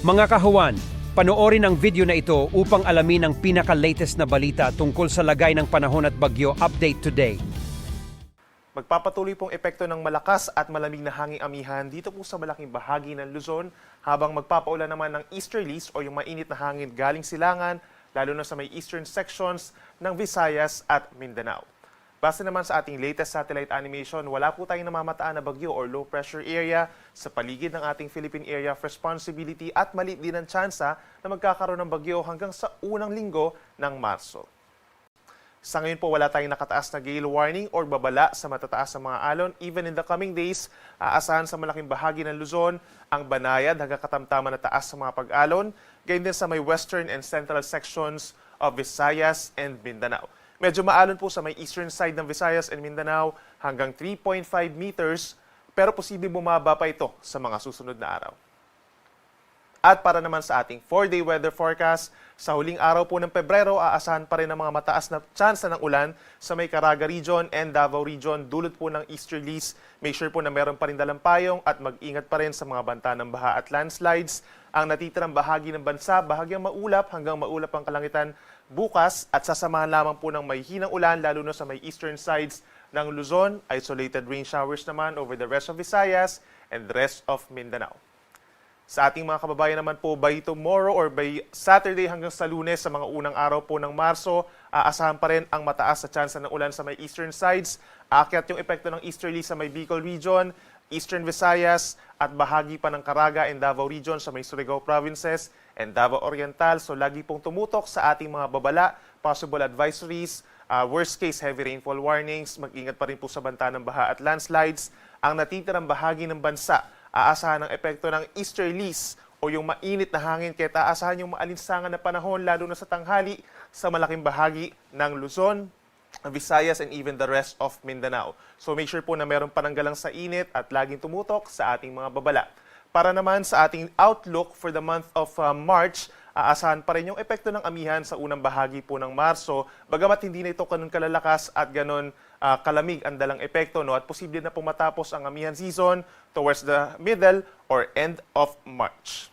Mga kahuwan, panoorin ang video na ito upang alamin ang pinaka-latest na balita tungkol sa lagay ng panahon at bagyo update today. Magpapatuloy pong epekto ng malakas at malamig na hanging amihan dito po sa malaking bahagi ng Luzon habang magpapaulan naman ng easterlies o yung mainit na hangin galing silangan lalo na sa may eastern sections ng Visayas at Mindanao. Base naman sa ating latest satellite animation, wala po tayong namamataan na bagyo or low pressure area sa paligid ng ating Philippine Area of Responsibility at maliit din ang tsansa na magkakaroon ng bagyo hanggang sa unang linggo ng Marso. Sa ngayon po, wala tayong nakataas na gale warning or babala sa matataas na mga alon. Even in the coming days, aasahan sa malaking bahagi ng Luzon ang banayad hanggang katamtaman na taas sa mga pag-alon, gayon din sa may western and central sections of Visayas and Mindanao. Medyo maalon po sa may eastern side ng Visayas and Mindanao hanggang 3.5 meters, pero posibleng bumaba pa ito sa mga susunod na araw. At para naman sa ating 4-day weather forecast, sa huling araw po ng Pebrero, aasahan pa rin ang mga mataas na tsansa ng ulan sa may Caraga region and Davao region, dulot po ng easterlies. Make sure po na meron pa rin dalampayong at mag-ingat pa rin sa mga banta ng baha at landslides. Ang natitirang bahagi ng bansa, bahagyang maulap hanggang maulap ang kalangitan bukas at sasamahan lamang po ng may hinang ulan lalo na sa may eastern sides ng Luzon. Isolated rain showers naman over the rest of Visayas and the rest of Mindanao. Sa ating mga kababayan naman po, by tomorrow or by Saturday hanggang sa Lunes sa mga unang araw po ng Marso, aasahan pa rin ang mataas na tsansa ng ulan sa may eastern sides. Aakyat yung epekto ng easterly sa may Bicol region, eastern Visayas at bahagi pa ng Caraga and Davao region sa may Surigao provinces and Davao Oriental. So lagi pong tumutok sa ating mga babala, possible advisories, worst case heavy rainfall warnings, mag-ingat pa rin po sa banta ng baha at landslides. Ang natitirang bahagi ng bansa, aasahan ang epekto ng easterlies o yung mainit na hangin kaya aasahan yung maalinsangan na panahon lalo na sa tanghali sa malaking bahagi ng Luzon, Visayas and even the rest of Mindanao. So make sure po na meron pananggalang sa init at laging tumutok sa ating mga babala. Para naman sa ating outlook for the month of March, aasahan pa rin yung epekto ng amihan sa unang bahagi po ng Marso, bagamat hindi na ito ganun kalalakas at ganun kalamig ang dalang epekto, no? At posible na pong matapos ang amihan season towards the middle or end of March.